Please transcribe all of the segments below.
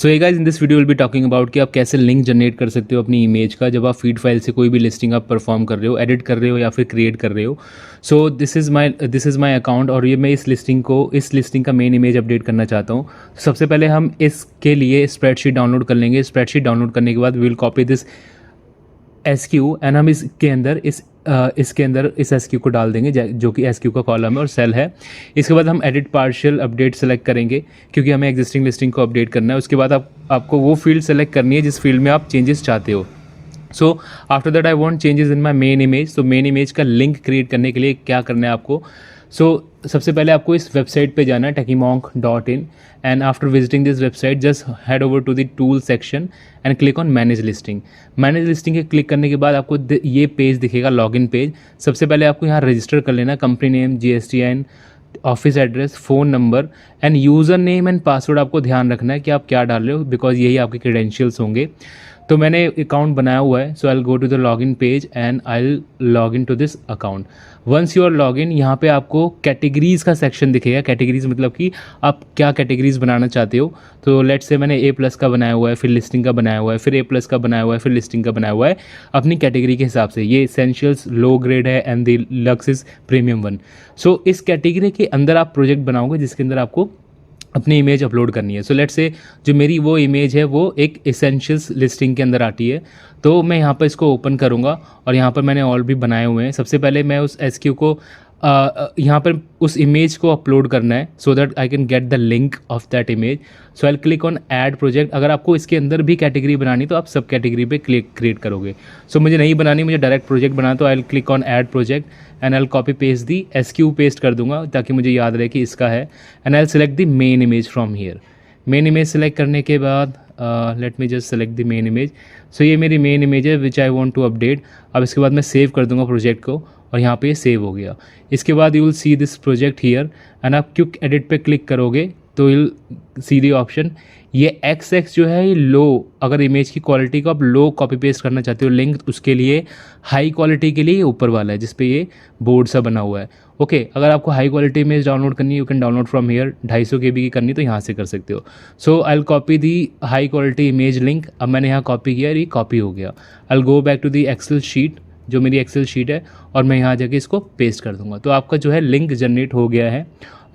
सो ये guys in this video will be talking about कि आप कैसे लिंक जनरेट कर सकते हो अपनी इमेज का जब आप फीड फाइल से कोई भी लिस्टिंग आप परफॉर्म कर रहे हो, एडिट कर रहे हो या फिर क्रिएट कर रहे हो। So this is my account और ये मैं इस लिस्टिंग का मेन इमेज अपडेट करना चाहता हूँ। सबसे पहले हम इसके लिए स्प्रेडशीट डाउनलोड कर लेंगे। स्प्रेडशीट डाउनलोड करने के बाद we will copy this SQ and हम इसके अंदर इस SQ को डाल देंगे जो कि SQ का कॉलम है और सेल है। इसके बाद हम एडिट पार्शियल अपडेट सेलेक्ट करेंगे क्योंकि हमें एग्जिस्टिंग लिस्टिंग को अपडेट करना है। उसके बाद आपको वो फील्ड सेलेक्ट करनी है जिस फील्ड में आप चेंजेस चाहते हो। So after that I want changes in my main image. तो मेन इमेज का लिंक क्रिएट करने के लिए क्या करना है आपको? सबसे पहले आपको इस वेबसाइट पे जाना है techiemonk.in and after visiting this website just head over to the tool section and click on manage listing. Manage listing के क्लिक करने के बाद आपको ये पेज दिखेगा, लॉगिन पेज। सबसे पहले आपको यहाँ रजिस्टर कर लेना, company name, GSTN, office address, phone number end user name and password आपको ध्यान रखना है कि आप क्या डाल रहे हो, बिकॉज यही आपके क्रेडेंशियल्स होंगे। तो मैंने अकाउंट बनाया हुआ है, so I will go to the login page and I will log in to this account. Once you are log in, यहाँ पे आपको कैटेगरीज़ का सेक्शन दिखेगा। कैटेगरीज़ मतलब कि आप क्या कैटेगरीज़ बनाना चाहते हो। तो लेट्स से मैंने A+ का बनाया हुआ है, फिर लिस्टिंग का बनाया हुआ है, फिर A+ का बनाया हुआ है, फिर लिस्टिंग का बनाया हुआ है अपनी कैटेगरी के हिसाब से। ये एसेंशियल्स लो ग्रेड है and the lux is premium 1। सो इस कैटेगरी के अंदर आप प्रोजेक्ट बनाओगे जिसके अंदर आपको अपनी इमेज अपलोड करनी है। सो लेट्स से जो मेरी वो इमेज है वो एक एसेंशियल्स लिस्टिंग के अंदर आती है। तो मैं यहाँ पर इसको ओपन करूँगा और यहाँ पर मैंने और भी बनाए हुए हैं। सबसे पहले मैं उस SQ को यहाँ पर उस इमेज को अपलोड करना है so that I can get the link of that image. So I click on add project. अगर आपको इसके अंदर भी कैटेगरी बनानी तो आप सब कैटेगरी पे क्रिएट करोगे। सो मुझे नहीं बनानी, मुझे डायरेक्ट प्रोजेक्ट बनाना, तो I click on add project and I copy paste the SQ paste कर दूंगा ताकि मुझे याद रहे कि इसका है। And I select the main image from here. Main image select करने के बाद let me just select the main image. So ये मेरी मेन इमेज है which I want to update. अब इसके बाद मैं सेव कर दूंगा प्रोजेक्ट को और यहाँ पे सेव हो गया। इसके बाद you will see this project here and आप क्विक एडिट पे क्लिक करोगे तो you will see the option. ये XX जो है ये लो, अगर इमेज की क्वालिटी को आप लो कॉपी पेस्ट करना चाहते हो लिंक, उसके लिए हाई क्वालिटी के लिए ये ऊपर वाला है जिस पे ये बोर्ड सा बना हुआ है। ओके, अगर आपको हाई क्वालिटी इमेज डाउनलोड करनी है you can download from here. 250 KB की करनी तो यहाँ से कर सकते हो। So I will copy the high quality image link. अब मैंने यहाँ कॉपी किया, ये कॉपी हो गया। I will go back to the excel sheet, जो मेरी एक्सेल शीट है, और मैं यहाँ जाके इसको पेस्ट कर दूँगा। तो आपका जो है लिंक जनरेट हो गया है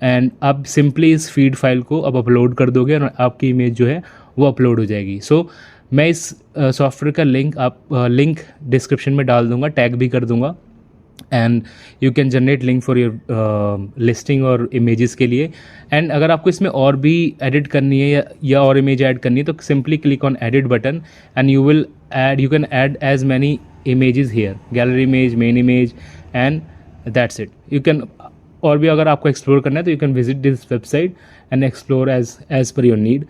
एंड आप सिंपली इस फीड फाइल को अब अपलोड कर दोगे और आपकी इमेज जो है वो अपलोड हो जाएगी। सो मैं इस सॉफ्टवेयर का लिंक डिस्क्रिप्शन में डाल दूँगा, टैग भी कर दूँगा and you can generate link for your listing और इमेजेस के लिए। एंड अगर आपको इसमें और भी एडिट करनी है या और इमेज ऐड करनी है तो simply click on edit button and you can add as many images here, gallery image, main image and that's it. You can और भी अगर आपको एक्सप्लोर करना है तो you can visit this website and explore as per your need.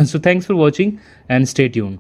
So thanks for watching and stay tuned.